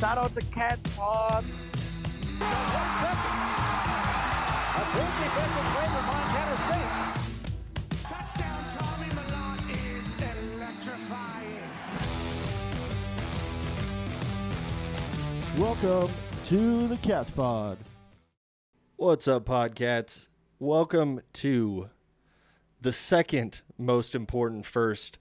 Shout out to Cats Pod. 1 second. A good defensive play for Montana State. Touchdown, Tommy Milan is electrifying. Welcome to the Cats Pod. What's up, Podcats? Welcome to the second most important first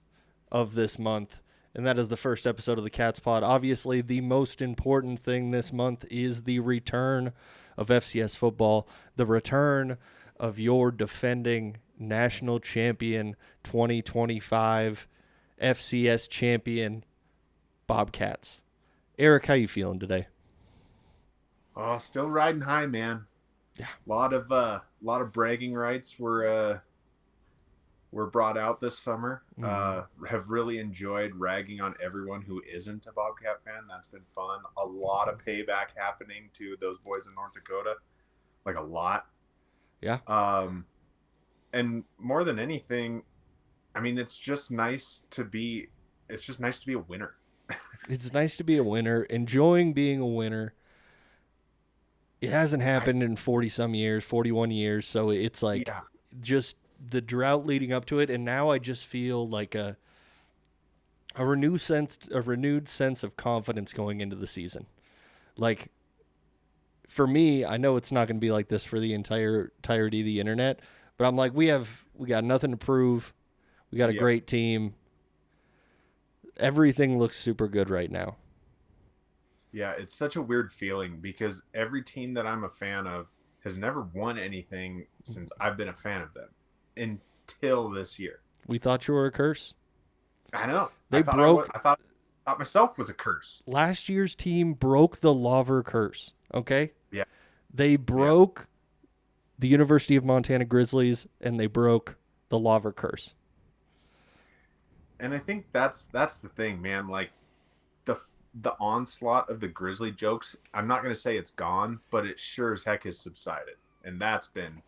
of this month, and that is the first episode of the Cats Pod. Obviously, the most important thing this month is the return of FCS football, the return of your defending national champion 2025 FCS champion Bobcats. Eric, how you feeling today? Oh, still riding high, man. Yeah. A lot of bragging rights were brought out this summer. Have really enjoyed ragging on everyone who isn't a Bobcat fan. That's been fun. A lot of payback happening to those boys in North Dakota. Like a lot. Yeah. And more than anything, I mean, it's just nice to be a winner. It's nice to be a winner, enjoying being a winner. It hasn't happened in 40-some years, 41 years, so it's like just the drought leading up to it, and now I just feel like a renewed sense of confidence going into the season. Like, for me, I know it's not going to be like this for the entirety of the internet, but I'm like, we got nothing to prove. We got a great team. Everything looks super good right now. Yeah, it's such a weird feeling because every team that I'm a fan of has never won anything since I've been a fan of them until this year. We thought you were a curse. I know. I thought myself was a curse. Last year's team broke the Lawver curse, okay? Yeah. They broke the University of Montana Grizzlies, and they broke the Lawver curse. And I think that's the thing, man. Like, the onslaught of the Grizzly jokes, I'm not going to say it's gone, but it sure as heck has subsided. And that's been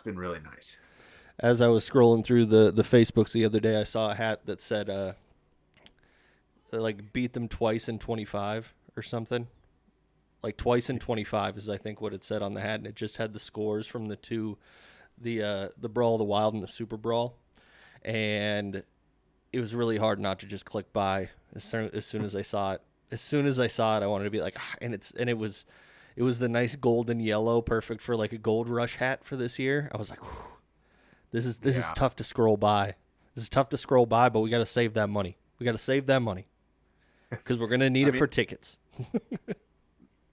really nice. As I was scrolling through the Facebooks the other day, I saw a hat that said, like, beat them twice in 25 or something. Like, twice in 25 is, I think, what it said on the hat. And it just had the scores from the two, the Brawl of the Wild and the Super Brawl. And it was really hard not to just click buy as soon as I saw it. As soon as I saw it, I wanted to be like, and it was the nice golden yellow, perfect for like a Gold Rush hat for this year. I was like, whew, this is tough to scroll by. This is tough to scroll by, but we got to save that money. We got to save that money because we're gonna need it for tickets.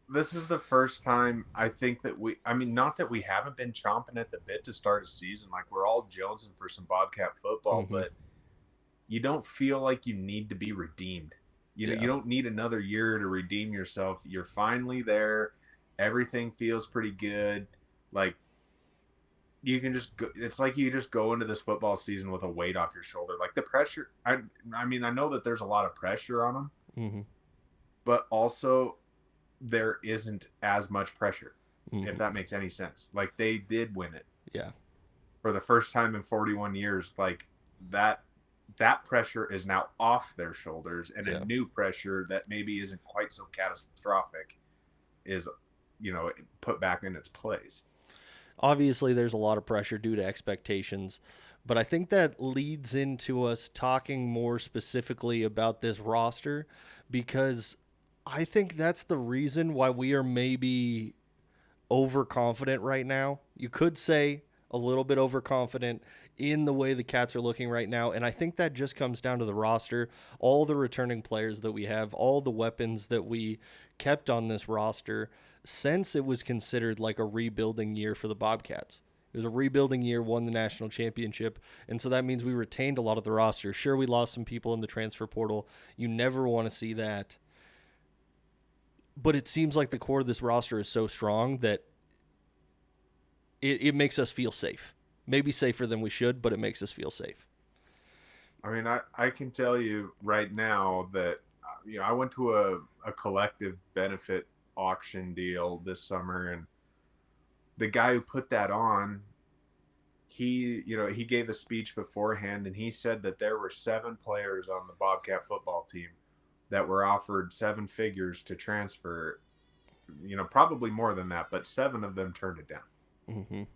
This is the first time I think that not that we haven't been chomping at the bit to start a season. Like, we're all jonesing for some Bobcat football, but you don't feel like you need to be redeemed. You don't need another year to redeem yourself. You're finally there. Everything feels pretty good. Like, you can just go, it's like you just go into this football season with a weight off your shoulder. Like, the pressure, I mean, I know that there's a lot of pressure on them, but also there isn't as much pressure, if that makes any sense. Like, they did win it. Yeah. For the first time in 41 years, like, that pressure is now off their shoulders, and a new pressure that maybe isn't quite so catastrophic is, put back in its place. Obviously, there's a lot of pressure due to expectations, but I think that leads into us talking more specifically about this roster, because I think that's the reason why we are maybe overconfident right now. You could say a little bit overconfident in the way the Cats are looking right now, and I think that just comes down to the roster, all the returning players that we have, all the weapons that we kept on this roster since it was considered like a rebuilding year for the Bobcats. It was a rebuilding year, won the national championship, and so that means we retained a lot of the roster. Sure, we lost some people in the transfer portal. You never want to see that. But it seems like the core of this roster is so strong that it makes us feel safe. Maybe safer than we should, but it makes us feel safe. I mean, I can tell you right now that, I went to a collective benefit auction deal this summer, and the guy who put that on, he gave a speech beforehand, and he said that there were 7 players on the Bobcat football team that were offered 7 figures to transfer. Probably more than that, but 7 of them turned it down. Mm-hmm. It's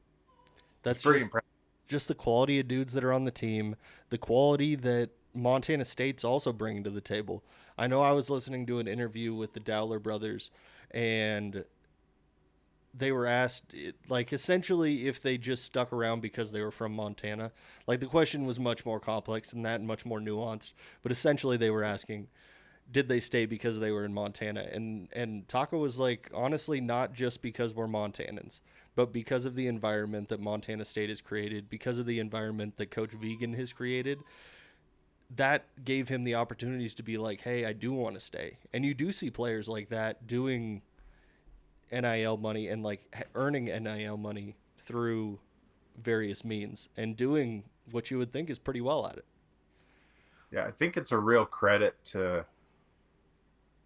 That's pretty just, impressive. just the quality of dudes that are on the team, the quality that Montana State's also bringing to the table. I know I was listening to an interview with the Dowler brothers, and they were asked, like, essentially if they just stuck around because they were from Montana. Like, the question was much more complex than that and much more nuanced, but essentially they were asking, did they stay because they were in Montana? And Taco was like, honestly, not just because we're Montanans, but because of the environment that Montana State has created, because of the environment that Coach Vegan has created. That gave him the opportunities to be like, hey, I do want to stay. And you do see players like that doing NIL money and like earning NIL money through various means and doing what you would think is pretty well at it. Yeah, I think it's a real credit to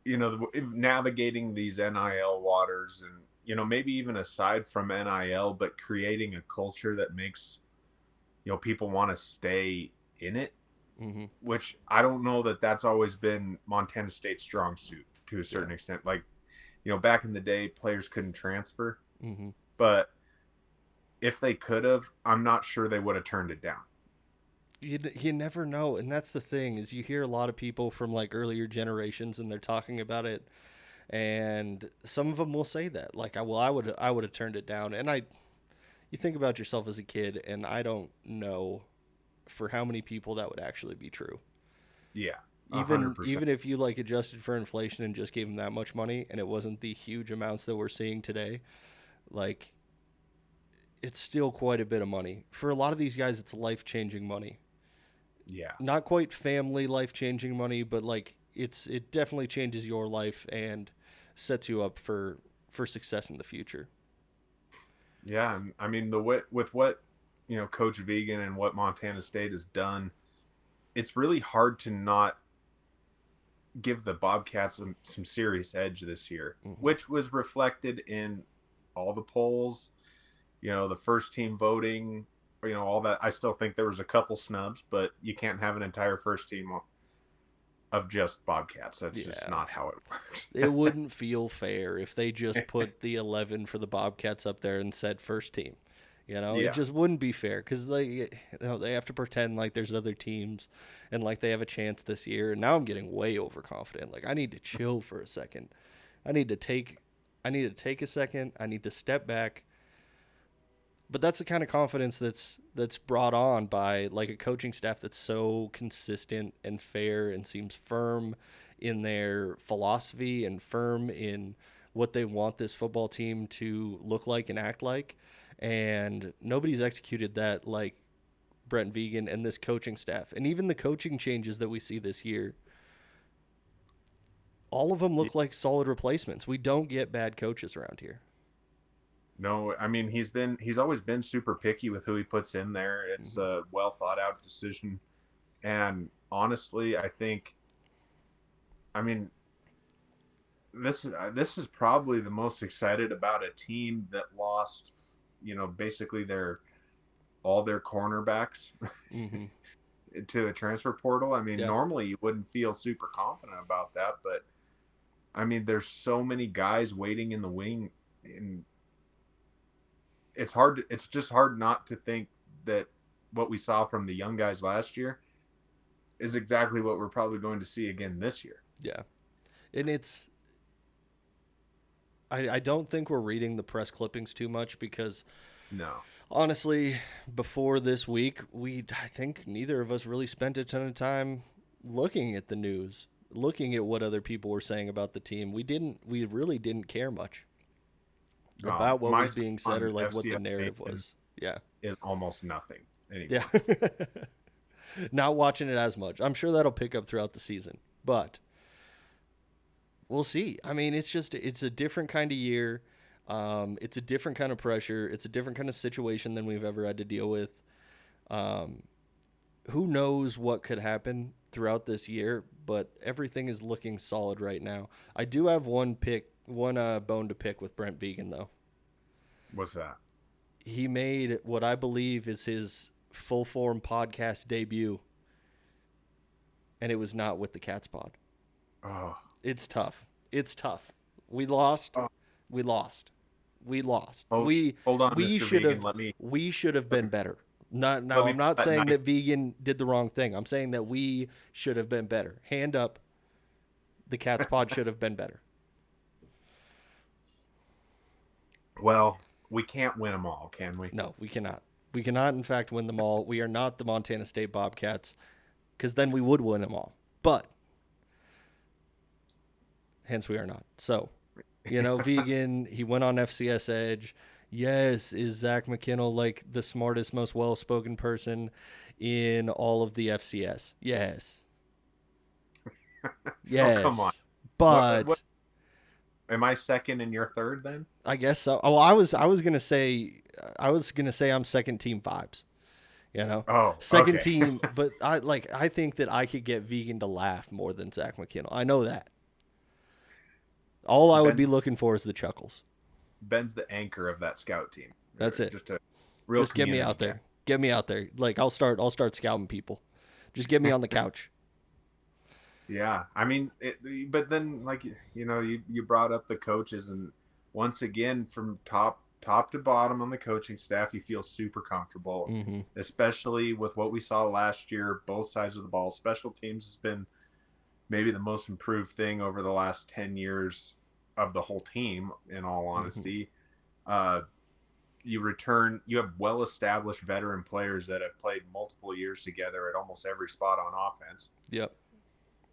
navigating these NIL waters, and maybe even aside from NIL, but creating a culture that makes people want to stay in it. Mm-hmm. Which I don't know that that's always been Montana State's strong suit to a certain extent. Like, back in the day, players couldn't transfer, Mm-hmm. but if they could have, I'm not sure they would have turned it down. You never know, and that's the thing is you hear a lot of people from like earlier generations and they're talking about it, and some of them will say that like, I would have turned it down, and you think about yourself as a kid, and I don't know for how many people that would actually be true. Yeah, 100%. 100%. Even if you like adjusted for inflation and just gave them that much money and it wasn't the huge amounts that we're seeing today, like, it's still quite a bit of money. For a lot of these guys, it's life-changing money. Yeah. Not quite family life-changing money, but like it definitely changes your life and sets you up for success in the future. Yeah, and I mean with what Coach Vegan and what Montana State has done, it's really hard to not give the Bobcats some serious edge this year, Mm-hmm. which was reflected in all the polls, the first team voting, all that. I still think there was a couple snubs, but you can't have an entire first team of just Bobcats. That's just not how it works. It wouldn't feel fair if they just put the 11 for the Bobcats up there and said first team. Yeah. It just wouldn't be fair because they have to pretend like there's other teams and like they have a chance this year. And now I'm getting way overconfident. Like, I need to chill for a second. I need to take a second. I need to step back. But that's the kind of confidence that's brought on by like a coaching staff that's so consistent and fair and seems firm in their philosophy and firm in what they want this football team to look like and act like. And nobody's executed that like Brent Vegan and this coaching staff. And even the coaching changes that we see this year, all of them look like solid replacements. We don't get bad coaches around here. No, I mean he's always been super picky with who he puts in there. It's a well thought out decision, and honestly, I think, this is probably the most excited about a team that lost, basically all their cornerbacks Mm-hmm. to a transfer portal. I mean, Yeah. Normally you wouldn't feel super confident about that, but there's so many guys waiting in the wing, and it's just hard not to think that what we saw from the young guys last year is exactly what we're probably going to see again this year. Yeah. And I don't think we're reading the press clippings too much because No. honestly, before this week, I think neither of us really spent a ton of time looking at the news, looking at what other people were saying about the team. We really didn't care much about what my was being said or like what the FCS narrative Nation was. Yeah. is almost nothing anymore. Yeah. Not watching it as much. I'm sure that'll pick up throughout the season, but we'll see. I mean, it's a different kind of year. It's a different kind of pressure. It's a different kind of situation than we've ever had to deal with. Who knows what could happen throughout this year, but everything is looking solid right now. I do have one bone to pick with Brent Vegan, though. What's that? He made what I believe is his full-form podcast debut, and it was not with the Cats Pod. Oh, It's tough. It's tough. We lost. Oh. We lost. We lost. hold, we hold on, we Mr. should Vegan. have Let me we should have been better. Not now. let me I'm not put that saying knife- that Vegan did the wrong thing. I'm saying that we should have been better. Hand up. The Cats Pod should have been better. Well, we can't win them all, can we? No, we cannot. We cannot, in fact, win them all. We are not the Montana State Bobcats, because then we would win them all. But hence we are not. So, Vegan, he went on FCS Edge. Yes, is Zach McKinnell like the smartest, most well-spoken person in all of the FCS? Yes. Yes. Oh, come on. But What- Am I second and you're third then? I guess so. Oh, I was gonna say I'm second team vibes. Oh, Second okay. team, but I think that I could get Vegan to laugh more than Zach McKinnell. I know that. All I would be looking for is the chuckles. Ben's the anchor of that scout team. That's it. Just a real. Just get me out there. Get me out there. Like I'll start scouting people. Just get me on the couch. Yeah, I mean, but then you brought up the coaches, and once again, from top to bottom on the coaching staff, you feel super comfortable, Mm-hmm. especially with what we saw last year. Both sides of the ball, special teams has been maybe the most improved thing over the last 10 years of the whole team. In all honesty, you have well-established veteran players that have played multiple years together at almost every spot on offense. Yep.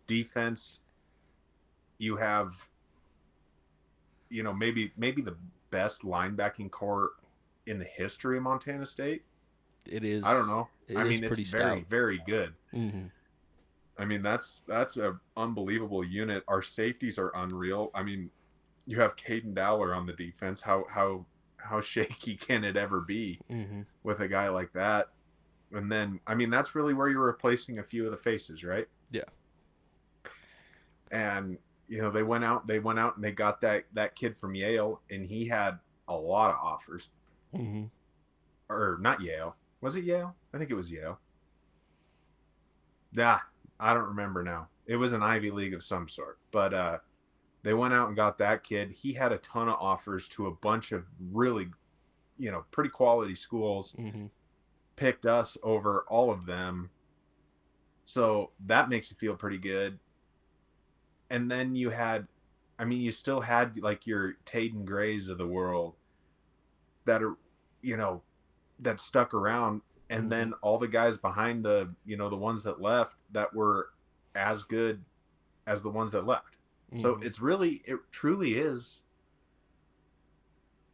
Defense, you have maybe the best linebacking core in the history of Montana State. It is. I don't know. It I is mean, it's pretty very stout. very good. Mm-hmm. I mean, that's a unbelievable unit. Our safeties are unreal. I mean, you have Caden Dowler on the defense. How shaky can it ever be Mm-hmm. with a guy like that? And then, I mean, that's really where you're replacing a few of the faces, right? Yeah. And they went out and they got that kid from Yale, and he had a lot of offers. Mm-hmm. Or not Yale. Was it Yale? I think it was Yale. Yeah, I don't remember now. It was an Ivy League of some sort. But they went out and got that kid. He had a ton of offers to a bunch of really, pretty quality schools. Mm-hmm. Picked us over all of them. So that makes you feel pretty good. And then you still had like your Taden Grays of the world that are, that stuck around. And then all the guys behind the ones that left that were as good as the ones that left. Mm-hmm. So it truly is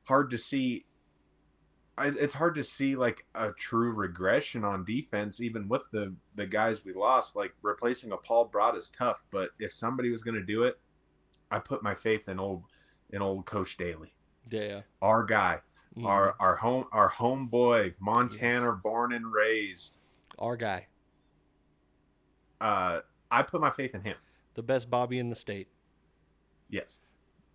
hard to see. It's hard to see like a true regression on defense, even with the guys we lost. Like replacing a Paul Brott is tough, but if somebody was going to do it, I put my faith in old Coach Daly. Yeah. Our guy, Mm-hmm. our homeboy, Montana, Yes. born and raised. Our guy, I put my faith in him. the best Bobby in the state. Yes.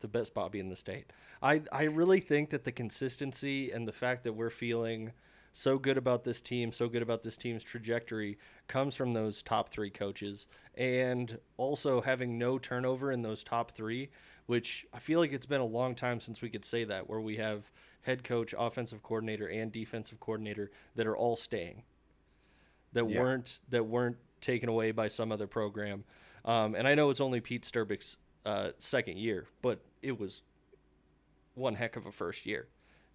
The best Bobby in the state. I really think that the consistency and the fact that we're feeling so good about this team, so good about this team's trajectory, comes from those top three coaches, and also having no turnover in those top three, which I feel like it's been a long time since we could say that, where we have head coach, offensive coordinator, and defensive coordinator that are all staying, that weren't taken away by some other program. And I know it's only Pete Sturbick's second year, but it was one heck of a first year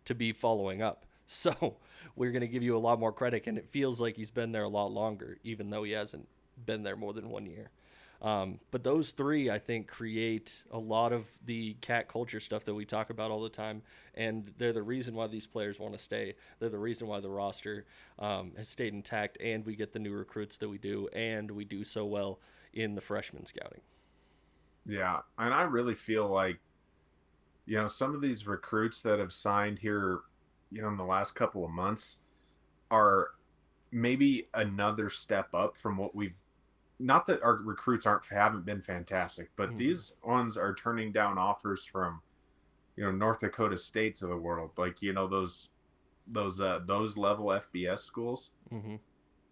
to be following up. So we're going to give you a lot more credit, and it feels like he's been there a lot longer, even though he hasn't been there more than 1 year. But those three, I think, create a lot of the cat culture stuff that we talk about all the time, and they're the reason why these players want to stay. They're the reason why the roster has stayed intact, and we get the new recruits that we do, and we do so well in the freshman scouting. Yeah, and I really feel like, some of these recruits that have signed here, in the last couple of months are maybe another step up from what we've, not that our recruits haven't been fantastic, but these ones are turning down offers from, North Dakota States of the world, like, those level FBS schools. Mm-hmm.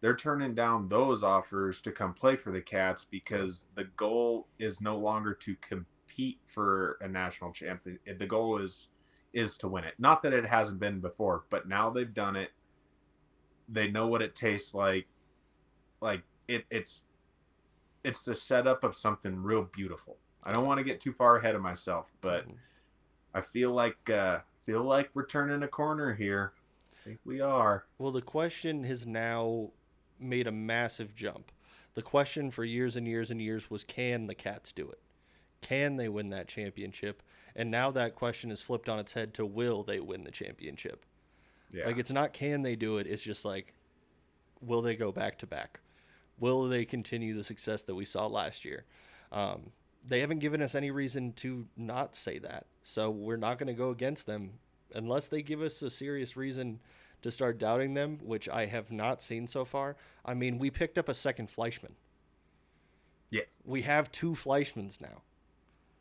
they're turning down those offers to come play for the Cats because the goal is no longer to compete for a national champion. The goal is to win it. Not that it hasn't been before, but now they've done it. They know what it tastes like. Like it's the setup of something real beautiful. I don't want to get too far ahead of myself, but I feel like we're turning a corner here. I think we are. Well, the question has now made a massive jump. The question for years and years and years was, can the Cats do it? Can they win that championship? And now that question is flipped on its head to, will they win the championship? Yeah. Like, it's not can they do it, it's just like, will they go back to back? Will they continue the success that we saw last year? They haven't given us any reason to not say that. So we're not going to go against them unless they give us a serious reason to start doubting them, which I have not seen so far. I mean, we picked up a second Fleischmann. Yes. We have 2 Fleischmanns now.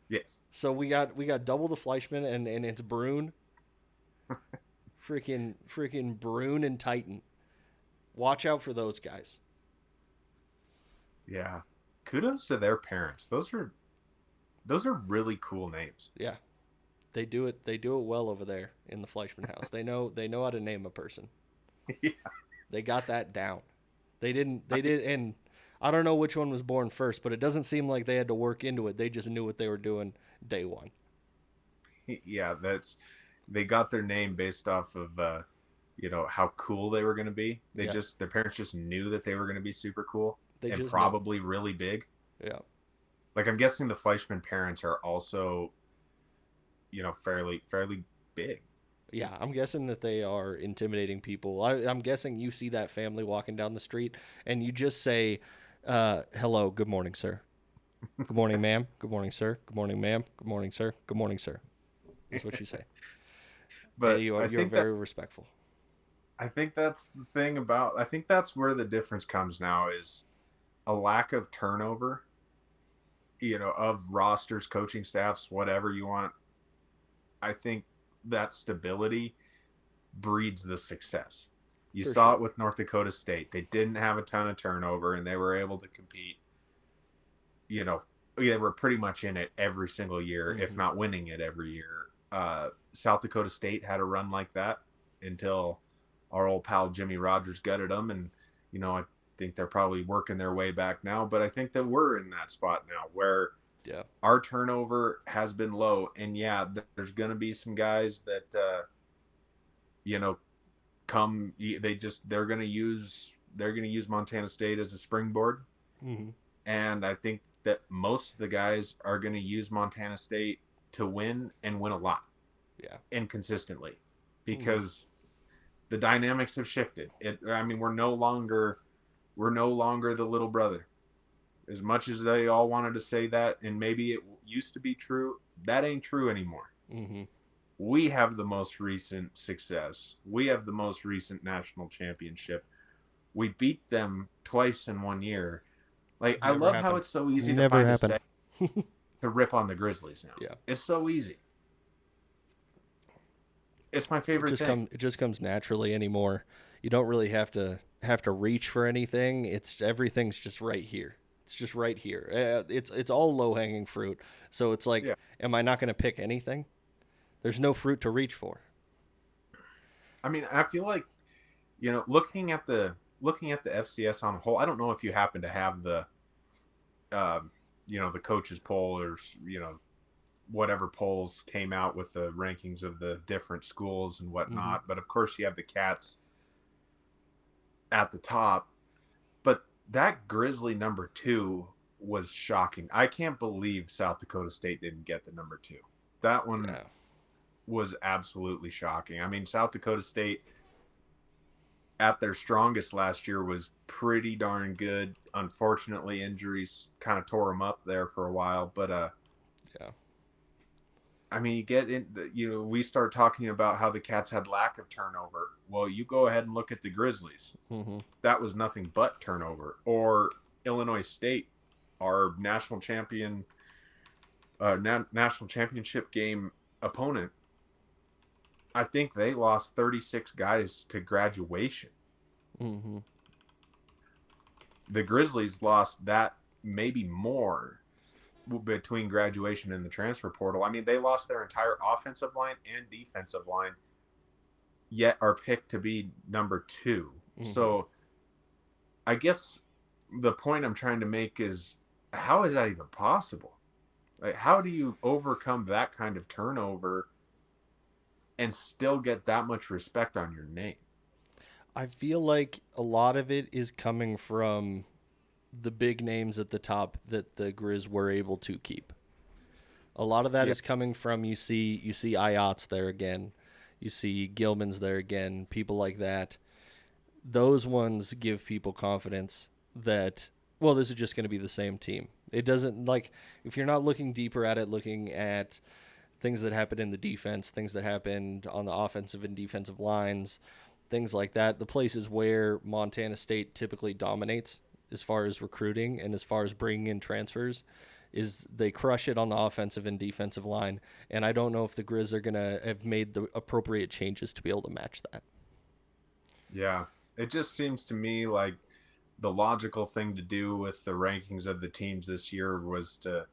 Yes. So we got double the Fleischmann, and it's Brune. freaking Brune and Titan. Watch out for those guys. Yeah. Kudos to their parents. Those are really cool names. Yeah. They do it well over there in the Fleischmann house. They know how to name a person. Yeah. They got that down. They did, and I don't know which one was born first, but it doesn't seem like they had to work into it. They just knew what they were doing day one. Yeah, they got their name based off of how cool they were going to be. Their parents just knew that they were going to be super cool and probably really big. Yeah. Like, I'm guessing the Fleischmann parents are also fairly big. Yeah, I'm guessing that they are intimidating people. I'm guessing you see that family walking down the street and you just say, hello, good morning, sir. Good morning, ma'am. Good morning, sir. Good morning, ma'am. Good morning, sir. Good morning, sir. That's what you say. But you're very respectful. I think that's the thing I think that's where the difference comes now, is a lack of turnover, of rosters, coaching staffs, whatever you want. I think that stability breeds the success. You saw it with North Dakota State. They didn't have a ton of turnover, and they were able to compete. They were pretty much in it every single year, if not winning it every year. South Dakota State had a run like that until our old pal Jimmy Rogers gutted them, and I think they're probably working their way back now. But I think that we're in that spot now where our turnover has been low, and there's going to be some guys that they're going to use Montana State as a springboard, and I think that most of the guys are going to use Montana State to win and win a lot, and consistently, because the dynamics have shifted. We're no longer the little brother. As much as they all wanted to say that, and maybe it used to be true, that ain't true anymore. We have the most recent success. We have the most recent national championship. We beat them twice in 1 year. Like, I love how it's so easy to find a say to rip on the Grizzlies now. Yeah. It's so easy. It's my favorite thing. It just comes naturally anymore. You don't really have to reach for anything. Everything's just right here. It's just right here. It's all low-hanging fruit. So it's like, am I not going to pick anything? There's no fruit to reach for. I mean, I feel like, looking at the FCS on a whole, I don't know if you happen to have the, the coaches poll or, whatever polls came out with the rankings of the different schools and whatnot. But of course you have the Cats at the top. But that Grizzly number 2 was shocking. I can't believe South Dakota State didn't get the number 2. That one was absolutely shocking. I mean, South Dakota State at their strongest last year was pretty darn good. Unfortunately, injuries kind of tore them up there for a while. But I mean, you get in, we start talking about how the Cats had lack of turnover. Well, you go ahead and look at the Grizzlies. That was nothing but turnover. Or Illinois State, our national championship game opponent. I think they lost 36 guys to graduation. the Grizzlies lost that maybe more between graduation and the transfer portal. I mean, they lost their entire offensive line and defensive line, yet are picked to be number 2. So I guess the point I'm trying to make is, how is that even possible? Like, how do you overcome that kind of turnover and still get that much respect on your name? I feel like a lot of it is coming from the big names at the top that the Grizz were able to keep. A lot of that is coming from, you see Ayot's there again. You see Gilman's there again, people like that. Those ones give people confidence that, well, this is just going to be the same team. It doesn't, like, if you're not looking deeper at it, looking at things that happened in the defense, things that happened on the offensive and defensive lines, things like that, the places where Montana State typically dominates as far as recruiting and as far as bringing in transfers, is they crush it on the offensive and defensive line. And I don't know if the Grizz are going to have made the appropriate changes to be able to match that. Yeah, it just seems to me like the logical thing to do with the rankings of the teams this year was to,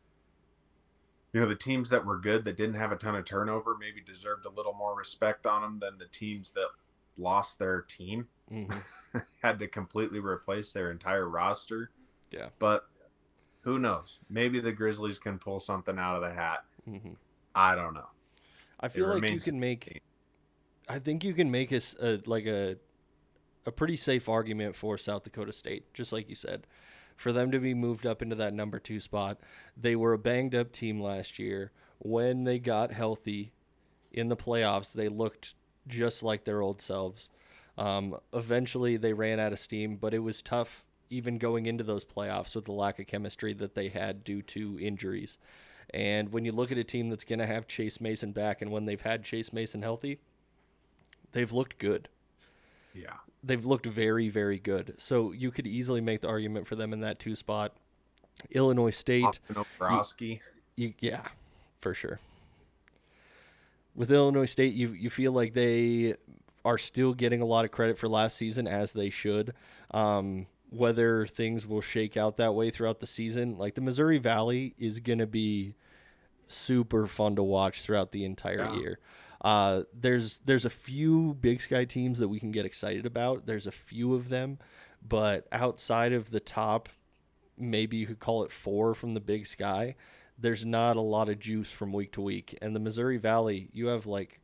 the teams that were good, that didn't have a ton of turnover, maybe deserved a little more respect on them than the teams that lost their team, had to completely replace their entire roster. Yeah. But who knows? Maybe the Grizzlies can pull something out of the hat. I don't know. I feel like you can make, I think you can make a pretty safe argument for South Dakota State, just like you said, for them to be moved up into that number 2 spot. They were a banged up team last year. When they got healthy in the playoffs, they looked just like their old selves. Eventually they ran out of steam, but it was tough even going into those playoffs with the lack of chemistry that they had due to injuries. And when you look at a team that's going to have Chase Mason back, and when they've had Chase Mason healthy, they've looked good. Yeah. They've looked very, very good. So you could easily make the argument for them in that 2 spot. Illinois State. Obrowski. Yeah, for sure. With Illinois State, you feel like they are still getting a lot of credit for last season, as they should. Whether things will shake out that way throughout the season, like the Missouri Valley is going to be super fun to watch throughout the entire year. There's a few Big Sky teams that we can get excited about. There's a few of them, but outside of the top, maybe you could call it 4 from the Big Sky, there's not a lot of juice from week to week. And the Missouri Valley, you have like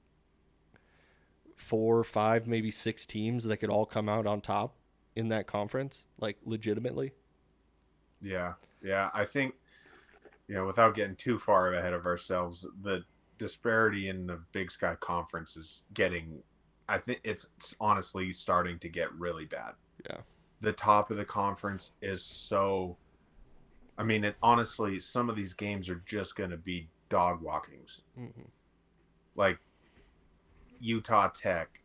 4, 5, maybe 6 teams that could all come out on top in that conference, like legitimately. Yeah. I think, without getting too far ahead of ourselves, the disparity in the Big Sky Conference is I think it's honestly starting to get really bad. Yeah. The top of the conference is so, honestly, some of these games are just going to be dog walkings. Like Utah Tech,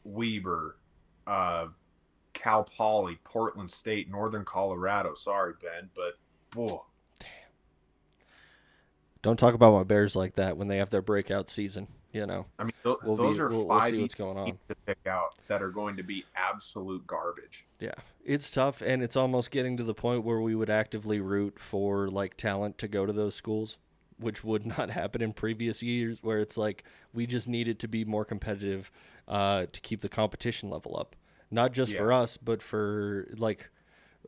Weber, Cal Poly, Portland State, Northern Colorado. Sorry, Ben, but boy. Don't talk about my Bears like that when they have their breakout season, those are we'll 5 see what's going on teams to pick out that are going to be absolute garbage. Yeah, it's tough, and it's almost getting to the point where we would actively root for like talent to go to those schools, which would not happen in previous years, where it's like we just needed to be more competitive to keep the competition level up. Not just for us, but for like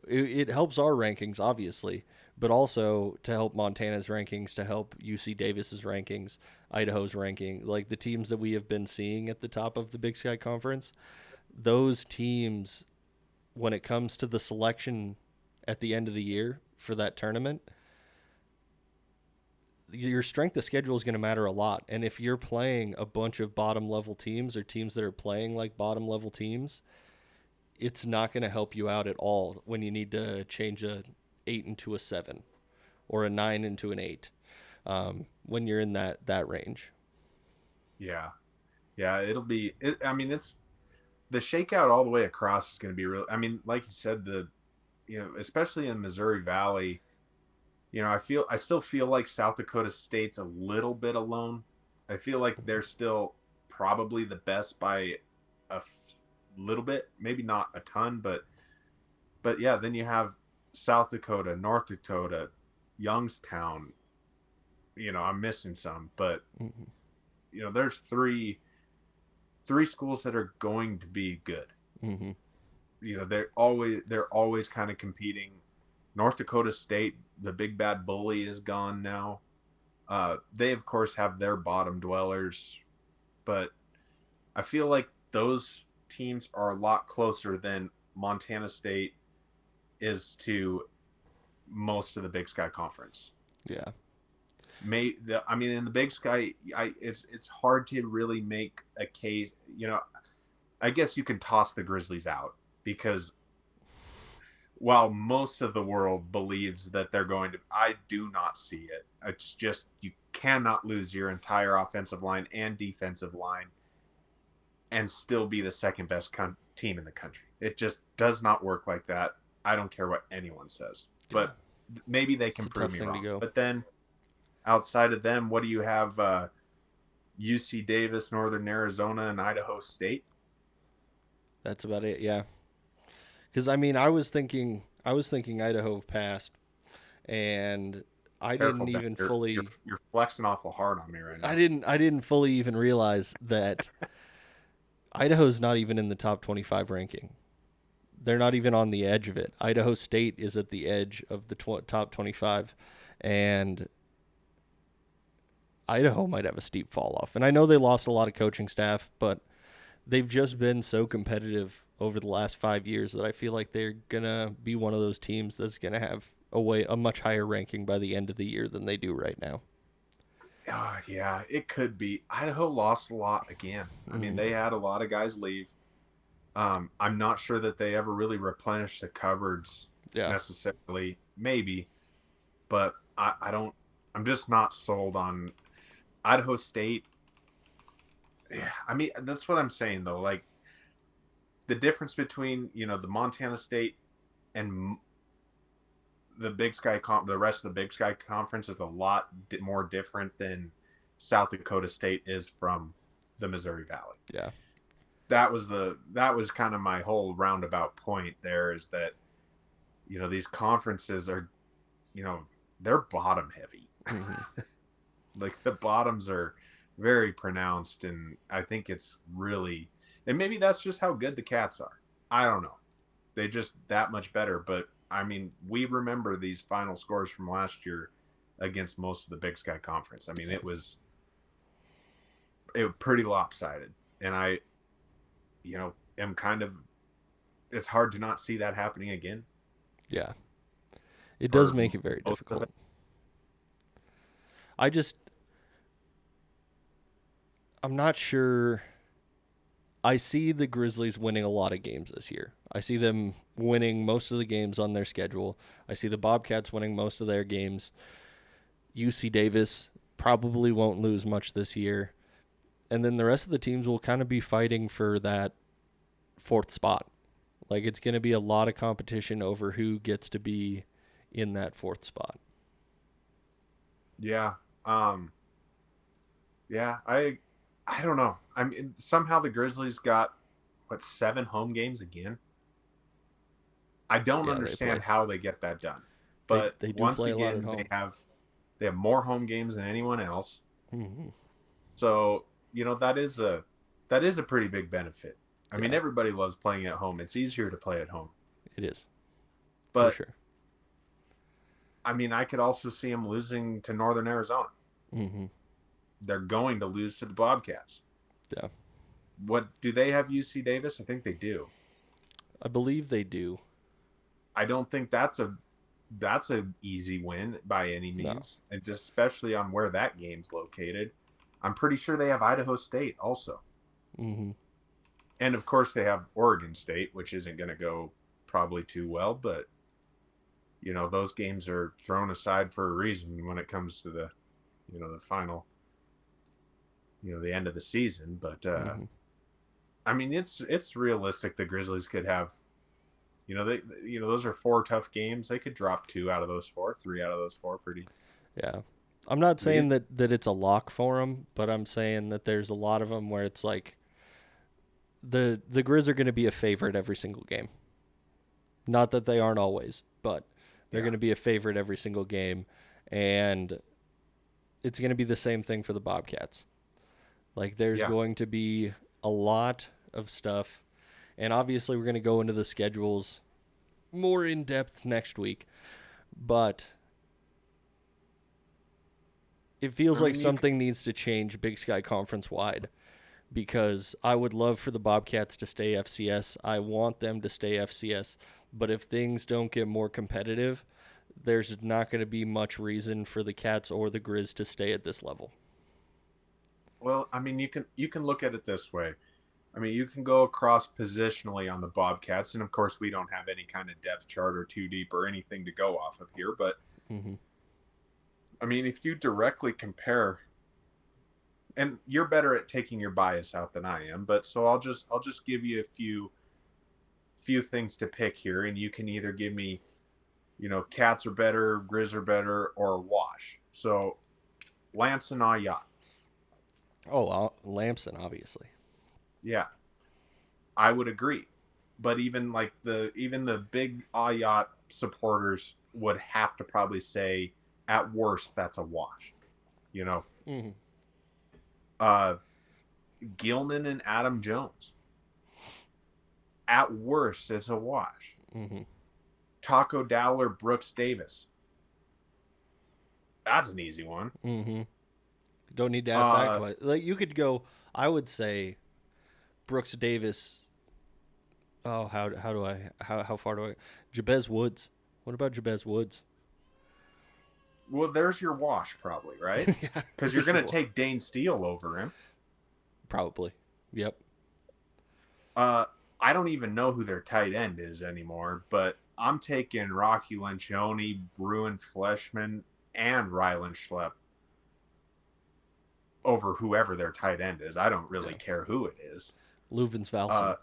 it helps our rankings, obviously, but also to help Montana's rankings, to help UC Davis's rankings, Idaho's ranking, like the teams that we have been seeing at the top of the Big Sky Conference. Those teams, when it comes to the selection at the end of the year for that tournament, your strength of schedule is going to matter a lot. And if you're playing a bunch of bottom level teams or teams that are playing like bottom level teams, it's not going to help you out at all when you need to change a 8 into a 7 or a 9 into an 8 when you're in that range. Yeah, it'll be. It's the shakeout all the way across is going to be real. Like you said, especially in Missouri Valley, I still feel like South Dakota State's a little bit alone. I feel like they're still probably the best by a little bit, maybe not a ton, but But yeah, then you have South Dakota, North Dakota, Youngstown. I'm missing some, but there's three schools that are going to be good. They're always kind of competing. North Dakota State, the big bad bully, is gone now. They of course have their bottom dwellers, but I feel like those teams are a lot closer than Montana State is to most of the Big Sky Conference. Yeah. In the Big Sky, it's hard to really make a case. I guess you can toss the Grizzlies out because while most of the world believes that they're going to, I do not see it. It's just you cannot lose your entire offensive line and defensive line and still be the second best team in the country. It just does not work like that. I don't care what anyone says, but maybe they can prove me wrong. But then outside of them, what do you have? UC Davis, Northern Arizona, and Idaho State. That's about it. Yeah. Because I was thinking Idaho passed, and I Careful, didn't even Ben. fully. You're flexing awful hard on me right now. I didn't fully even realize that Idaho's not even in the top 25 ranking. They're not even on the edge of it. Idaho State is at the edge of the top 25, and Idaho might have a steep fall off. And I know they lost a lot of coaching staff, but they've just been so competitive over the last 5 years that I feel like they're going to be one of those teams that's going to have a much higher ranking by the end of the year than they do right now. Yeah, it could be. Idaho lost a lot again. I mean, they had a lot of guys leave. I'm not sure that they ever really replenished the cupboards necessarily. Maybe, but I'm just not sold on Idaho State. Yeah, that's what I'm saying though. Like the difference between the Montana State and the Big Sky the rest of the Big Sky Conference is a lot more different than South Dakota State is from the Missouri Valley. Yeah. That was kind of my whole roundabout point there, is that these conferences are they're bottom heavy. Like the bottoms are very pronounced, and I think it's really, and maybe that's just how good the Cats are. I don't know. They just that much better, but we remember these final scores from last year against most of the Big Sky Conference. It was pretty lopsided, and I am kind of, it's hard to not see that happening again. Yeah. It does make it very difficult. I'm not sure. I see the Grizzlies winning a lot of games this year. I see them winning most of the games on their schedule. I see the Bobcats winning most of their games. UC Davis probably won't lose much this year. And then the rest of the teams will kind of be fighting for that fourth spot. Like it's going to be a lot of competition over who gets to be in that fourth spot. Yeah. Yeah, I don't know. Somehow the Grizzlies got 7 home games again. I don't understand how they get that done. But they do once play again, a lot at home. they have more home games than anyone else. Mm-hmm. So, that is a pretty big benefit. I mean, everybody loves playing at home. It's easier to play at home. It is. But for sure. I could also see them losing to Northern Arizona. Mm-hmm. They're going to lose to the Bobcats. Yeah. What do they have? UC Davis? I think they do. I believe they do. I don't think that's a easy win by any means, and just especially on where that game's located. I'm pretty sure they have Idaho State also. Mm-hmm. And of course they have Oregon State, which isn't going to go probably too well, but those games are thrown aside for a reason when it comes to the the final, the end of the season. But it's realistic the Grizzlies could have, those are 4 tough games. They could drop 2 out of those 4, 3 out of those 4 pretty. Yeah. I'm not saying that it's a lock for them, but I'm saying that there's a lot of them where it's like the Grizz are going to be a favorite every single game. Not that they aren't always, but they're Yeah. going to be a favorite every single game. And it's going to be the same thing for the Bobcats. Like, there's Yeah. going to be a lot of stuff. And obviously, we're going to go into the schedules more in depth next week. But it feels like something needs to change Big Sky Conference wide, because I would love for the Bobcats to stay FCS. I want them to stay FCS. But if things don't get more competitive, there's not going to be much reason for the Cats or the Grizz to stay at this level. Well, I mean, you can look at it this way. I mean, you can go across positionally on the Bobcats, and of course, we don't have any kind of depth chart or too deep or anything to go off of here. But I mean, if you directly compare, and you're better at taking your bias out than I am, but so I'll just give you a few things to pick here, and you can either give me, you know, Cats are better, Grizz are better, or a wash. So, Lance and Ayat. Oh, Lamson, obviously. Yeah, I would agree. But even the big Ayat supporters would have to probably say, at worst, that's a wash. You know, Gilman and Adam Jones. At worst, it's a wash. Taco Dowler, Brooks Davis. That's an easy one. Don't need to ask that question. Like, you could go, I would say Brooks Davis. Oh, how far do I? Jabez Woods. What about Jabez Woods? Well, there's your wash, probably, right? Yeah, Because you're going to take Dane Steele over him. Probably. Yep. I don't even know who their tight end is anymore, but I'm taking Rocky Lencioni, Bruin Fleshman, and Rylan Schlepp over whoever their tight end is. I don't really care who it is. Leuven's Valson.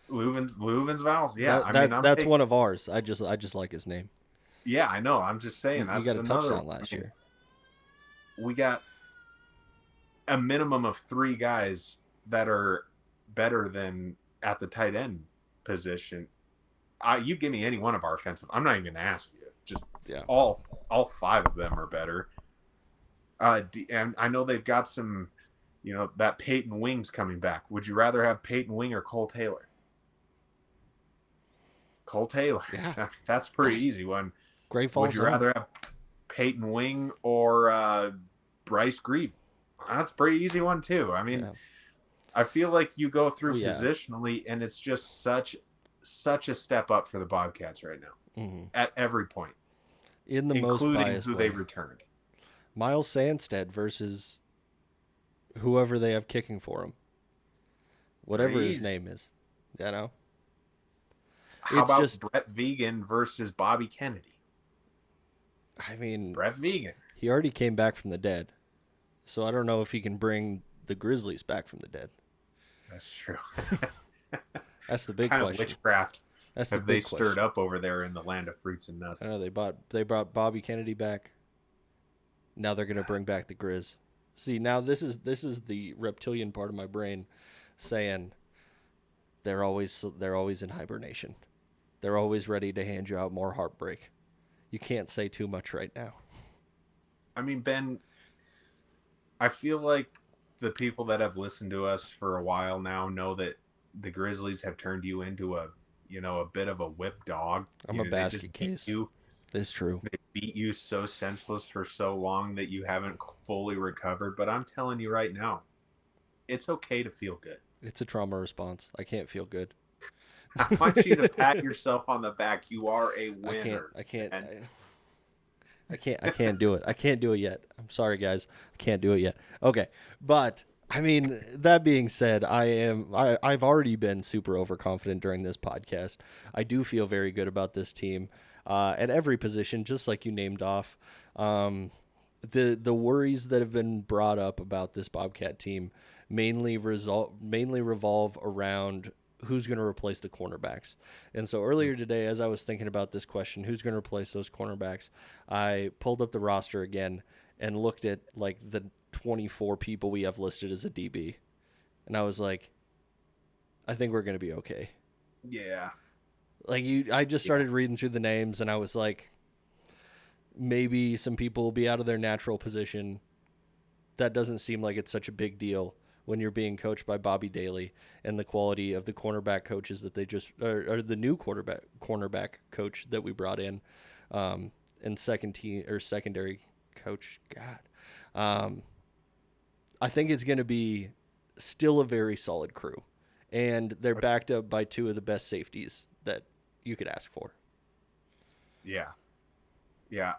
Leuven's Vals. Yeah, that's one of ours. I just like his name. Yeah, I know. I'm just saying He got a touchdown last year. We got a minimum of 3 guys that are better than at the tight end position. You give me any one of our offensive. I'm not even going to ask you. Just all 5 of them are better. And I know they've got some, you know, that Peyton Wing's coming back. Would you rather have Peyton Wing or Cole Taylor? Cole Taylor. Yeah. That's a pretty easy one. Great Falls. Would you rather have Peyton Wing or Bryce Grieve? That's a pretty easy one too. I mean, I feel like you go through positionally, and it's just such a step up for the Bobcats right now at every point, in the most including biased who way. they returned. Miles Sandstead versus whoever they have kicking for him, whatever his name is. You know. How about Brett Vegan versus Bobby Kennedy? I mean, Brett Vegan. He already came back from the dead, so I don't know if he can bring the Grizzlies back from the dead. That's true. That's the big kind question. Of witchcraft That's the have big they stirred up over there in the land of fruits and nuts? I know they brought Bobby Kennedy back. Now they're gonna bring back the Grizz. See, now this is the reptilian part of my brain saying they're always in hibernation. They're always ready to hand you out more heartbreak. You can't say too much right now. I mean, Ben, I feel like the people that have listened to us for a while now know that the Grizzlies have turned you into a bit of a whip dog. I'm a basket case. It's true. They beat you so senseless for so long that you haven't fully recovered. But I'm telling you right now, it's okay to feel good. It's a trauma response. I can't feel good. I want you to pat yourself on the back. You are a winner. I can't do it. I can't do it yet. I'm sorry, guys. I can't do it yet. Okay. But I mean, that being said, I've already been super overconfident during this podcast. I do feel very good about this team at every position, just like you named off. The worries that have been brought up about this Bobcat team mainly revolve around who's going to replace the cornerbacks. And so earlier today, as I was thinking about this question, who's going to replace those cornerbacks, I pulled up the roster again and looked at like the 24 people we have listed as a DB. And I was like, I think we're going to be okay. Yeah. Like I just started reading through the names, and I was like, maybe some people will be out of their natural position. That doesn't seem like it's such a big deal when you're being coached by Bobby Daly and the quality of the cornerback coaches that they just, or the new cornerback coach that we brought in, and secondary coach. God, I think it's going to be still a very solid crew, and they're backed up by two of the best safeties that you could ask for. Yeah. But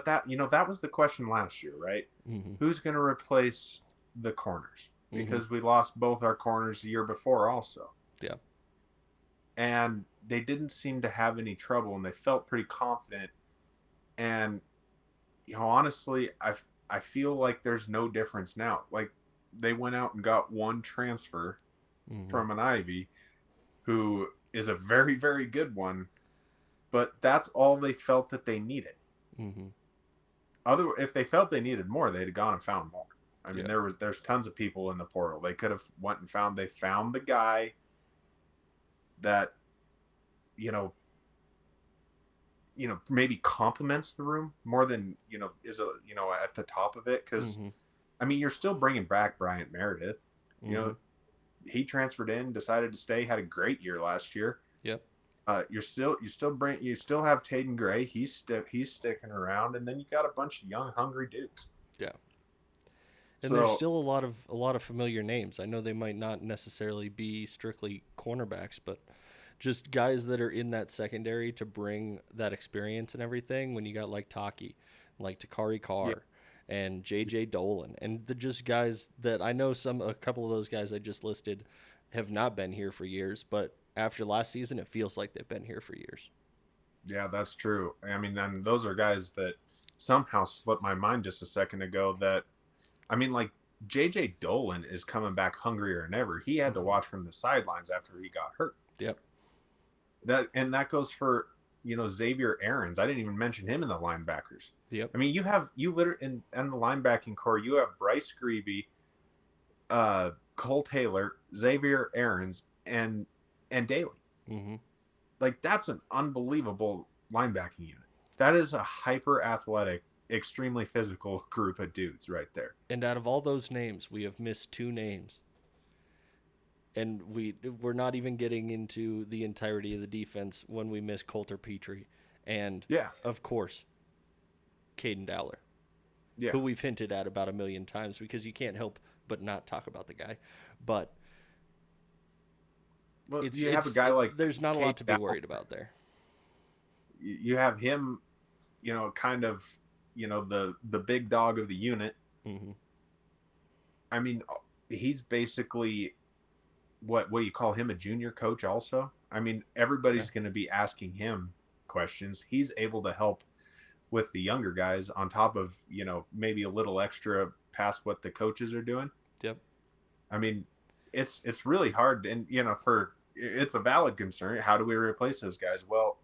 that, that was the question last year, right? Mm-hmm. Who's going to replace the corners? Because we lost both our corners the year before also. Yeah. And they didn't seem to have any trouble, and they felt pretty confident. And, honestly, I feel like there's no difference now. Like, they went out and got one transfer from an Ivy, who is a very, very good one, but that's all they felt that they needed. Mm-hmm. If they felt they needed more, they'd have gone and found more. I mean, there's tons of people in the portal. They could have went and found the guy that, maybe complements the room more than, is at the top of it. Cause I mean, you're still bringing back Bryant Meredith, he transferred in, decided to stay, had a great year last year. Yep. You still have Taden Gray. He's sticking around, and then you got a bunch of young, hungry dudes. Yeah. And there's still a lot of familiar names. I know they might not necessarily be strictly cornerbacks, but just guys that are in that secondary to bring that experience and everything. When you got like Taki, like Takari Carr, and JJ Dolan, and just guys that I know a couple of those guys I just listed have not been here for years, but after last season, it feels like they've been here for years. Yeah, that's true. I mean, and those are guys that somehow slipped my mind just a second ago that, I mean, like JJ Dolan is coming back hungrier than ever. He had to watch from the sidelines after he got hurt. Yep. That goes for, Xavier Aarons. I didn't even mention him in the linebackers. Yep. I mean, you literally in the linebacking core, you have Bryce Grebe, Cole Taylor, Xavier Aarons, and Daly. Mm-hmm. Like, that's an unbelievable linebacking unit. That is a hyper athletic, extremely physical group of dudes right there. And out of all those names, we have missed two names. And we're not even getting into the entirety of the defense when we miss Coulter Petrie. And, of course, Caden Dowler, who we've hinted at about 1 million times because you can't help but not talk about the guy. But you have a guy like there's not a lot to be worried about there. You have him, kind of, the big dog of the unit. Mm-hmm. I mean, he's basically what do you call him, a junior coach also? I mean, everybody's going to be asking him questions. He's able to help with the younger guys on top of, maybe a little extra past what the coaches are doing. Yep. I mean, it's really hard, and it's a valid concern. How do we replace those guys? Well,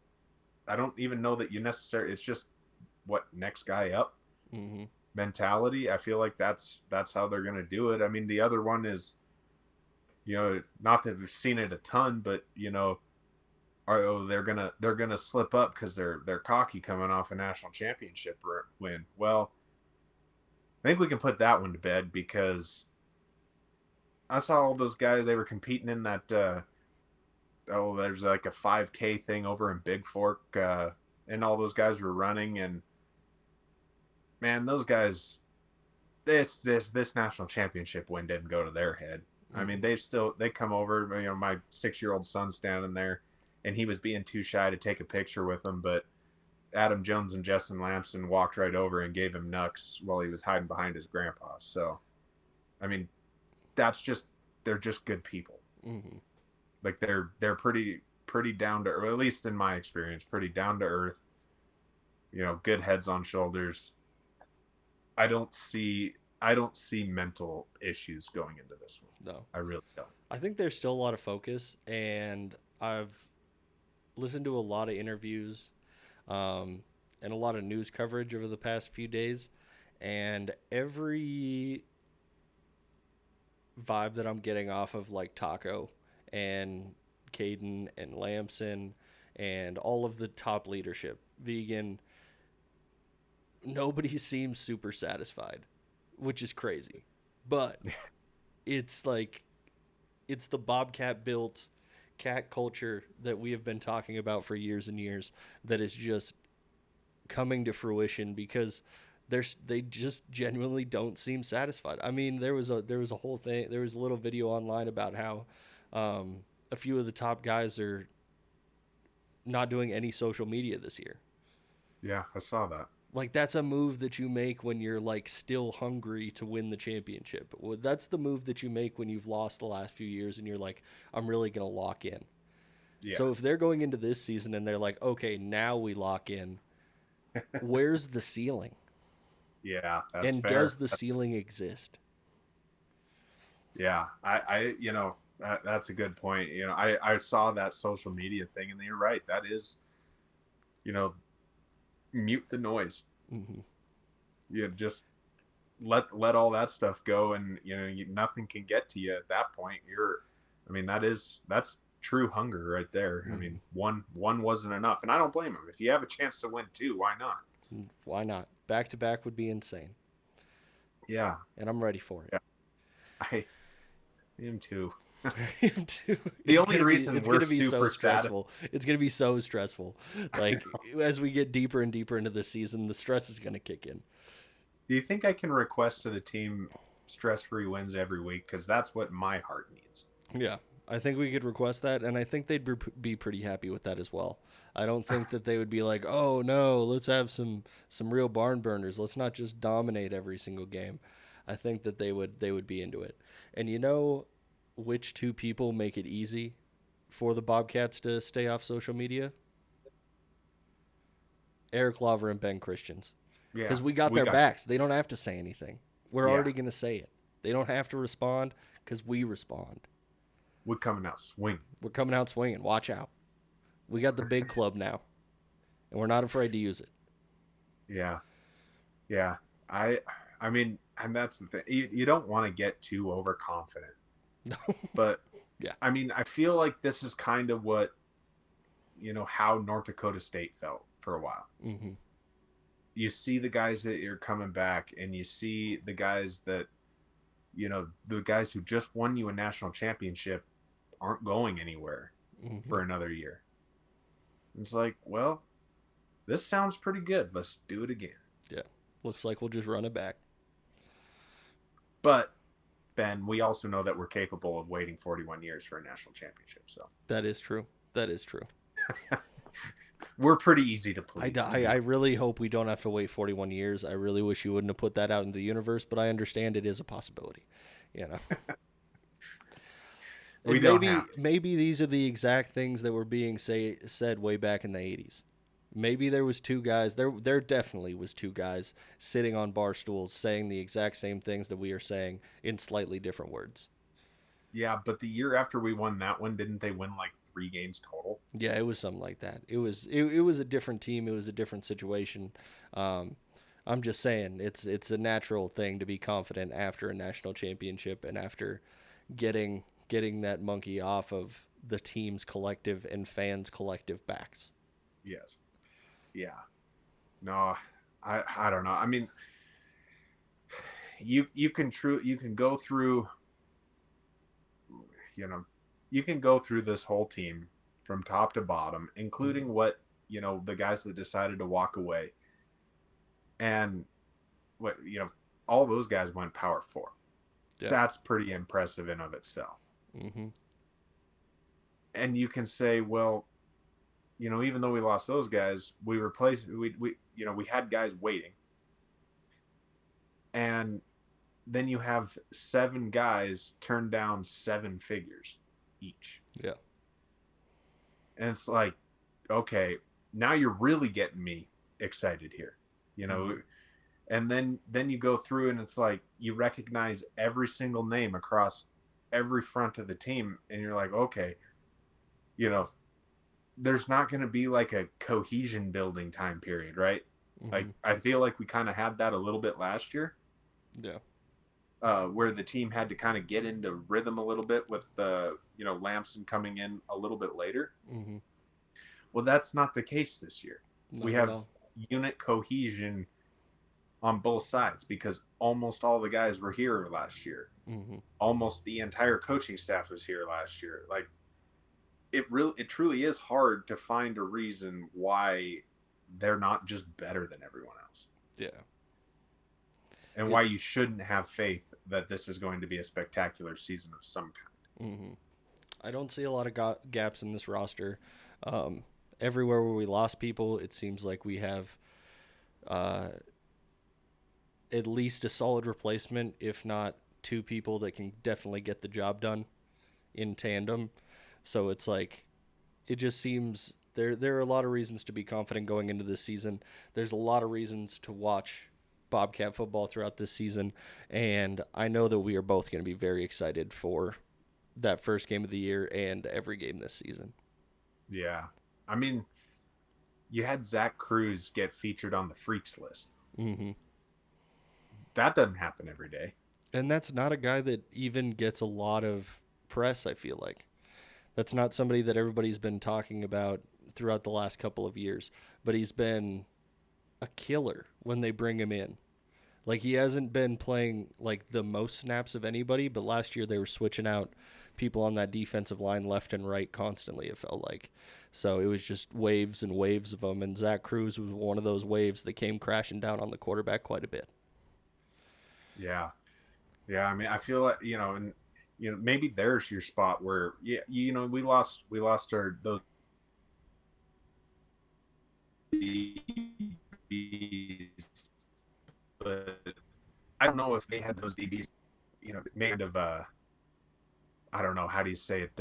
I don't even know that you necessarily. It's just what next guy up mentality. I feel like that's how they're going to do it. I mean, the other one is, not that we've seen it a ton, but they're gonna slip up because they're cocky coming off a national championship win. Well, I think we can put that one to bed because I saw all those guys. They were competing in that. There's like a 5K thing over in Big Fork, and all those guys were running. And man, those guys, this national championship win didn't go to their head. I mean, they come over. My 6-year-old son standing there, and he was being too shy to take a picture with them, but Adam Jones and Justin Lamson walked right over and gave him knucks while he was hiding behind his grandpa. So, I mean, they're just good people. Mm-hmm. Like they're pretty down to earth, at least in my experience, pretty down to earth. Good heads on shoulders. I don't see mental issues going into this one. No, I really don't. I think there's still a lot of focus, and I've listened to a lot of interviews and a lot of news coverage over the past few days, and every vibe that I'm getting off of like Taco and Caden and Lamson and all of the top leadership, Vegan, nobody seems super satisfied, which is crazy. But it's like, it's the Bobcat built cat culture that we have been talking about for years and years that is just coming to fruition because they just genuinely don't seem satisfied. I mean, there was a whole thing, there was a little video online about how a few of the top guys are not doing any social media this year. Yeah, I saw that. Like, that's a move that you make when you're like still hungry to win the championship. Well, that's the move that you make when you've lost the last few years and you're like, I'm really going to lock in. Yeah. So if they're going into this season and they're like, okay, now we lock in, where's the ceiling? Yeah, that's and fair. does the ceiling exist? Yeah, I that's a good point. I saw that social media thing, and you're right. That is, mute the noise. Mm-hmm. You just let all that stuff go, and nothing can get to you at that point. That's true hunger right there. Mm-hmm. I mean, one wasn't enough, and I don't blame him. If you have a chance to win two, why not? Why not? Back to back would be insane. Yeah, and I'm ready for it. Yeah. I am too. Him too. The only reason it's we're going to be super so stressful. It's going to be so stressful. Like as we get deeper and deeper into the season, the stress is going to kick in. Do you think I can request to the team stress-free wins every week? Because that's what my heart needs. Yeah, I think we could request that, and I think they'd be pretty happy with that as well. I don't think that they would be like, oh no, let's have some real barn burners. Let's not just dominate every single game. I think that they would be into it. And which two people make it easy for the Bobcats to stay off social media? Eric Lauver and Ben Christians. Because we got their backs. They don't have to say anything. We're already going to say it. They don't have to respond because we respond. We're coming out swinging. We're coming out swinging. Watch out. We got the big club now, and we're not afraid to use it. Yeah. Yeah. I mean, and that's the thing. You don't want to get too overconfident. No. But, yeah. I mean, I feel like this is kind of what, how North Dakota State felt for a while. Mm-hmm. You see the guys that are coming back, and you see the guys that, the guys who just won you a national championship aren't going anywhere for another year. It's like, well, this sounds pretty good. Let's do it again. Yeah. Looks like we'll just run it back. But, Ben, we also know that we're capable of waiting 41 years for a national championship. So that is true. That is true. We're pretty easy to please. I really hope we don't have to wait 41 years. I really wish you wouldn't have put that out in the universe, but I understand it is a possibility. Maybe these are the exact things that were being said way back in the 80s. Maybe there was two guys. There definitely was two guys sitting on bar stools saying the exact same things that we are saying in slightly different words. Yeah, but the year after we won that one, didn't they win like 3 games total? Yeah, it was something like that. It was a different team. It was a different situation. I'm just saying it's a natural thing to be confident after a national championship and after getting that monkey off of the team's collective and fans' collective backs. Yes. Yeah. No, I don't know. I mean, you can go through, you can go through this whole team from top to bottom, including what, the guys that decided to walk away. And what, all those guys went Power 4. Yeah. That's pretty impressive in of itself. Mm-hmm. And you can say, well, even though we lost those guys, we had guys waiting. And then you have 7 guys turn down 7 figures each. Yeah. And it's like, okay, now you're really getting me excited here, mm-hmm. And then you go through and it's like you recognize every single name across every front of the team, and you're like, okay, there's not going to be like a cohesion building time period, right? Mm-hmm. Like I feel like we kind of had that a little bit last year. Yeah. where the team had to kind of get into rhythm a little bit with Lamson coming in a little bit later. Mm-hmm. Well, that's not the case this year. We Not at have all. unit cohesion on both sides because almost all the guys were here last year. Mm-hmm. Almost the entire coaching staff was here last year. Like it truly is hard to find a reason why they're not just better than everyone else. Yeah. And why you shouldn't have faith that this is going to be a spectacular season of some kind. Mm-hmm. I don't see a lot of gaps in this roster. Everywhere where we lost people, it seems like we have at least a solid replacement, if not two people that can definitely get the job done in tandem. So it's like, it just seems there are a lot of reasons to be confident going into this season. There's a lot of reasons to watch Bobcat football throughout this season, and I know that we are both going to be very excited for that first game of the year and every game this season. Yeah. I mean, you had Zach Cruz get featured on the Freaks list. Mm-hmm. That doesn't happen every day. And that's not a guy that even gets a lot of press, I feel like. That's not somebody that everybody's been talking about throughout the last couple of years, but he's been a killer when they bring him in. Like, he hasn't been playing like the most snaps of anybody, but last year they were switching out people on that defensive line left and right constantly, it felt like. So it was just waves and waves of them, and Zach Cruz was one of those waves that came crashing down on the quarterback quite a bit. Yeah. Yeah, I mean, I feel like, and maybe there's your spot where we lost our those DBs, but I don't know if they had those DBs, made of I don't know, how do you say it,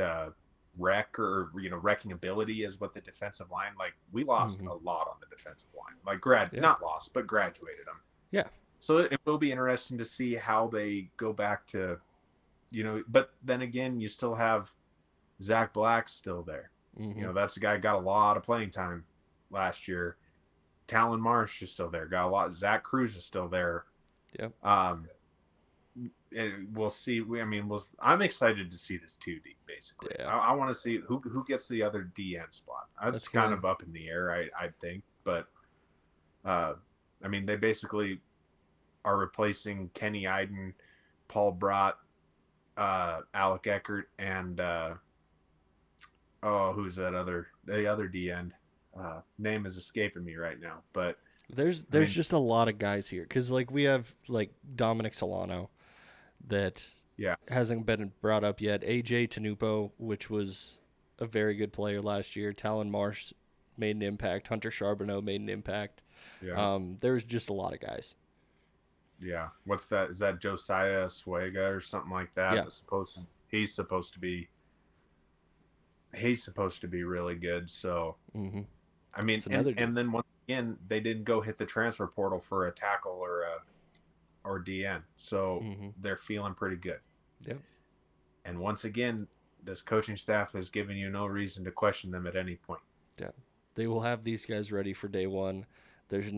wreck or wrecking ability is what the defensive line, like we lost a lot on the defensive line, like not lost but graduated them. Yeah. So it will be interesting to see how they go back to, but then again, you still have Zach Black still there. Mm-hmm. That's a guy got a lot of playing time last year. Talon Marsh is still there. Got a lot. Zach Cruz is still there. Yep. And we'll see. I'm excited to see this 2D basically. Yeah. I want to see who gets the other DN spot. That's kind of up in the air, I think. But they basically are replacing Kenny Iden, Paul Brott, Alec Eckert, and who's the other DN? Name is escaping me right now, but there's just a lot of guys here because like we have like Dominic Solano that hasn't been brought up yet. AJ Tenupo, which was a very good player last year. Talon Marsh made an impact. Hunter Charbonneau made an impact. Yeah. There's just a lot of guys. Yeah. What's that? Is that Josiah Suega or something like that? Yeah. He's supposed to be really good. So, I mean, and then once again, they didn't go hit the transfer portal for a tackle or DN. So they're feeling pretty good. Yep. And once again, this coaching staff has given you no reason to question them at any point. Yeah. They will have these guys ready for day one. There's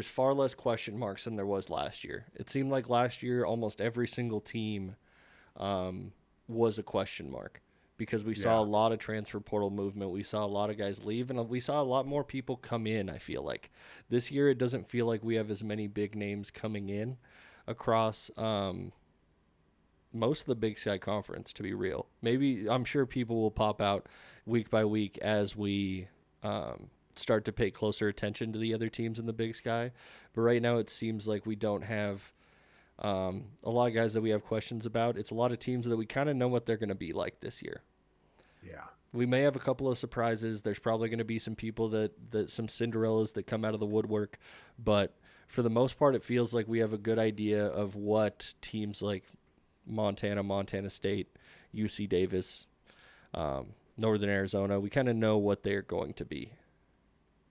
far less question marks than there was last year. It seemed like last year almost every single team was a question mark because we saw a lot of transfer portal movement. We saw a lot of guys leave, and we saw a lot more people come in, I feel like. This year it doesn't feel like we have as many big names coming in across most of the Big Sky Conference, to be real. Maybe I'm sure people will pop out week by week as we start to pay closer attention to the other teams in the Big Sky. But right now it seems like we don't have a lot of guys that we have questions about. It's a lot of teams that we kind of know what they're going to be like this year. Yeah. We may have a couple of surprises. There's probably going to be some people that some Cinderellas that come out of the woodwork. But for the most part, it feels like we have a good idea of what teams like Montana, Montana State, UC Davis, Northern Arizona, we kind of know what they're going to be.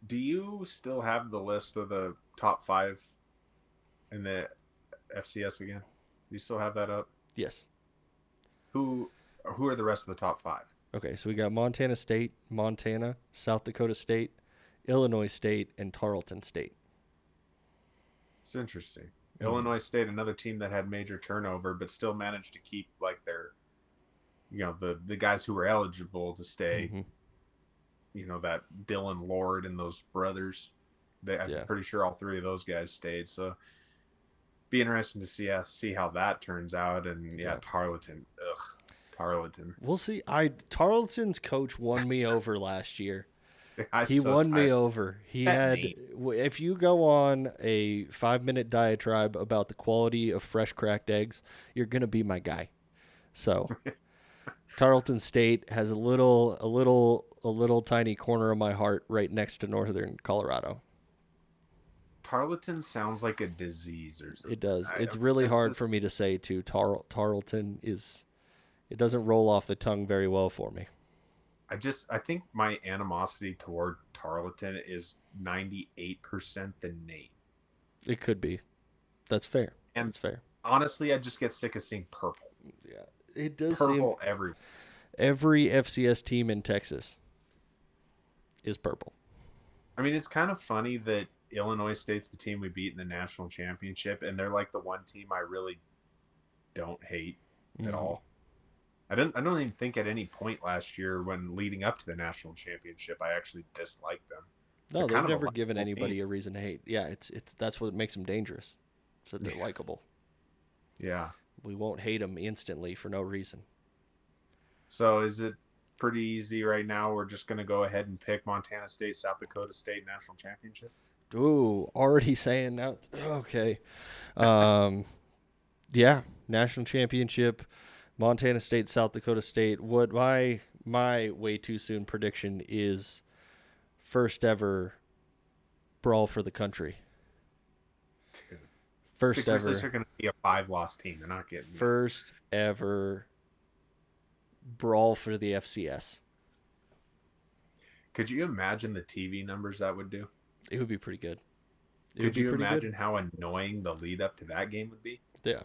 Do you still have the list of the top 5 in the FCS again? Do you still have that up? Yes. Who are the rest of the top 5? Okay, so we got Montana State, Montana, South Dakota State, Illinois State, and Tarleton State. It's interesting. Illinois State, another team that had major turnover, but still managed to keep like their, the guys who were eligible to stay. Mhm. That Dylan Lord and those brothers. I'm pretty sure all three of those guys stayed. So, be interesting to see how that turns out. And Tarleton, Tarleton. We'll see. Tarleton's coach won me over last year. He So won me tired. over. He That had. neat. If you go on a 5-minute diatribe about the quality of fresh cracked eggs, you're gonna be my guy. So, Tarleton State has a little tiny corner of my heart right next to Northern Colorado. Tarleton sounds like a disease or something. It does. It's really hard for me to say too. Tarleton is. It doesn't roll off the tongue very well for me. I think my animosity toward Tarleton is 98% the name. It could be. That's fair. And That's fair. honestly, I just get sick of seeing purple. Yeah, it does Purple seem every FCS team in Texas is purple. I mean, it's kind of funny that Illinois State's the team we beat in the national championship, and they're like the one team I really don't hate at all. I don't even think at any point last year when leading up to the national championship I actually disliked them. No, They're they've kind of a never given likable anybody team. a reason to hate. Yeah, it's that's what makes them dangerous. So they're likable. Yeah. We won't hate them instantly for no reason. So is it pretty easy right now? We're just going to go ahead and pick Montana State, South Dakota State national championship. Ooh, already saying that. Okay. Yeah, national championship, Montana State, South Dakota State. What my way too soon prediction is first ever brawl for the country. Dude. First Because ever. they're going to be a 5-loss team. They're not getting First ever brawl for the FCS. Could you imagine the TV numbers that would do? It would be pretty good. Could you imagine how annoying the lead up to that game would be? Yeah.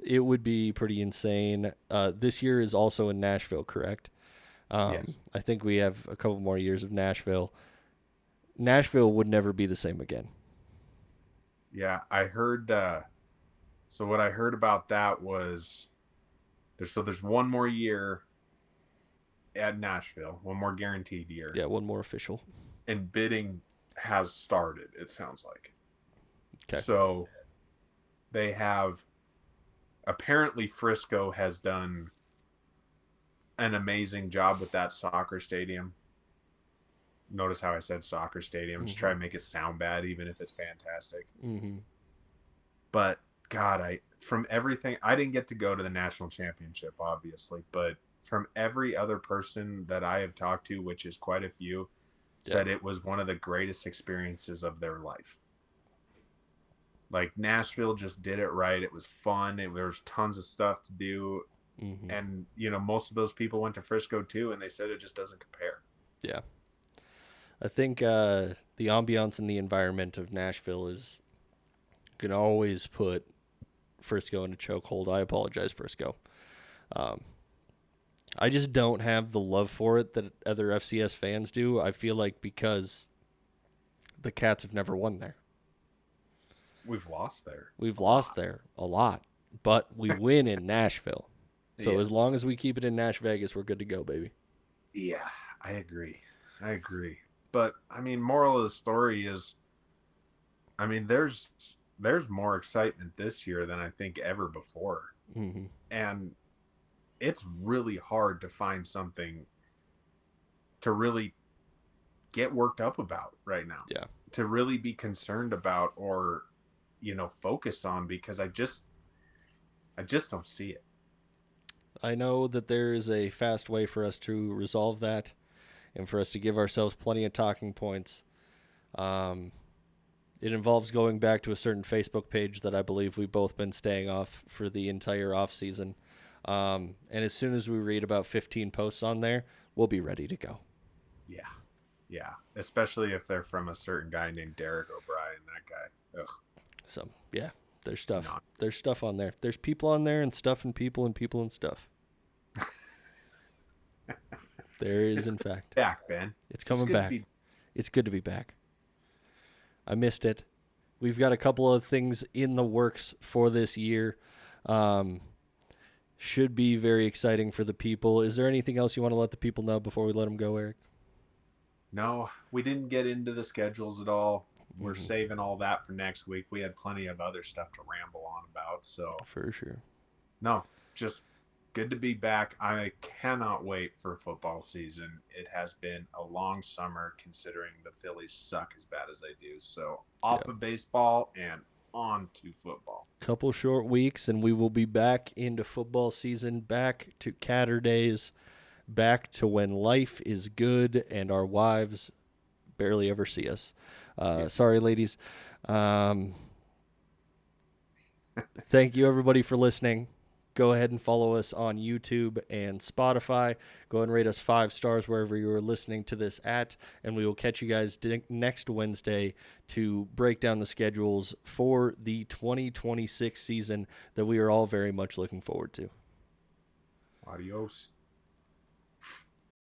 It would be pretty insane. This year is also in Nashville, correct? Yes. I think we have a couple more years of Nashville. Nashville would never be the same again. Yeah, I heard. So what I heard about that was, there's one more year at Nashville, one more guaranteed year, Yeah, one more official. and bidding has started. It sounds like. Okay. So they have. Apparently, Frisco has done an amazing job with that soccer stadium. Notice how I said soccer stadium. Just try to make it sound bad, even if it's fantastic. Mm-hmm. But God, from everything, I didn't get to go to the national championship, obviously, but from every other person that I have talked to, which is quite a few, said it was one of the greatest experiences of their life. Like, Nashville just did it right. It was fun. There was tons of stuff to do. Mm-hmm. And, most of those people went to Frisco too, and they said it just doesn't compare. Yeah. I think the ambiance and the environment of Nashville is going to always put Frisco in a chokehold. I apologize, Frisco. I just don't have the love for it that other FCS fans do. I feel like because the Cats have never won there. We've lost there. We've lost there a lot, but we win in Nashville. So as Yes. long as we keep it in Nash Vegas, we're good to go, baby. Yeah, I agree. But, moral of the story is, there's more excitement this year than I think ever before. Mm-hmm. And it's really hard to find something to really get worked up about right now. Yeah. To really be concerned about or, focus on, because I just don't see it. I know that there is a fast way for us to resolve that and for us to give ourselves plenty of talking points. It involves going back to a certain Facebook page that I believe we've both been staying off for the entire off season. And as soon as we read about 15 posts on there, we'll be ready to go. Yeah. Especially if they're from a certain guy named Derek O'Brien. That guy. Ugh. So, yeah, there's stuff. Not. There's stuff on there. There's people on there and stuff and people and stuff. There is, in fact. Back, Ben. It's coming good to back. be- It's good to be back. I missed it. We've got a couple of things in the works for this year. Should be very exciting for the people. Is there anything else you want to let the people know before we let them go, Eric? No, we didn't get into the schedules at all. We're saving all that for next week. We had plenty of other stuff to ramble on about. So For sure. no, just good to be back. I cannot wait for football season. It has been a long summer considering the Phillies suck as bad as they do. So off of baseball and on to football. Couple short weeks, and we will be back into football season, back to Catter Days, back to when life is good and our wives barely ever see us. Sorry, ladies. Thank you, everybody, for listening. Go ahead and follow us on YouTube and Spotify. Go and rate us 5 stars wherever you are listening to this at, and we will catch you guys next Wednesday to break down the schedules for the 2026 season that we are all very much looking forward to. Adios.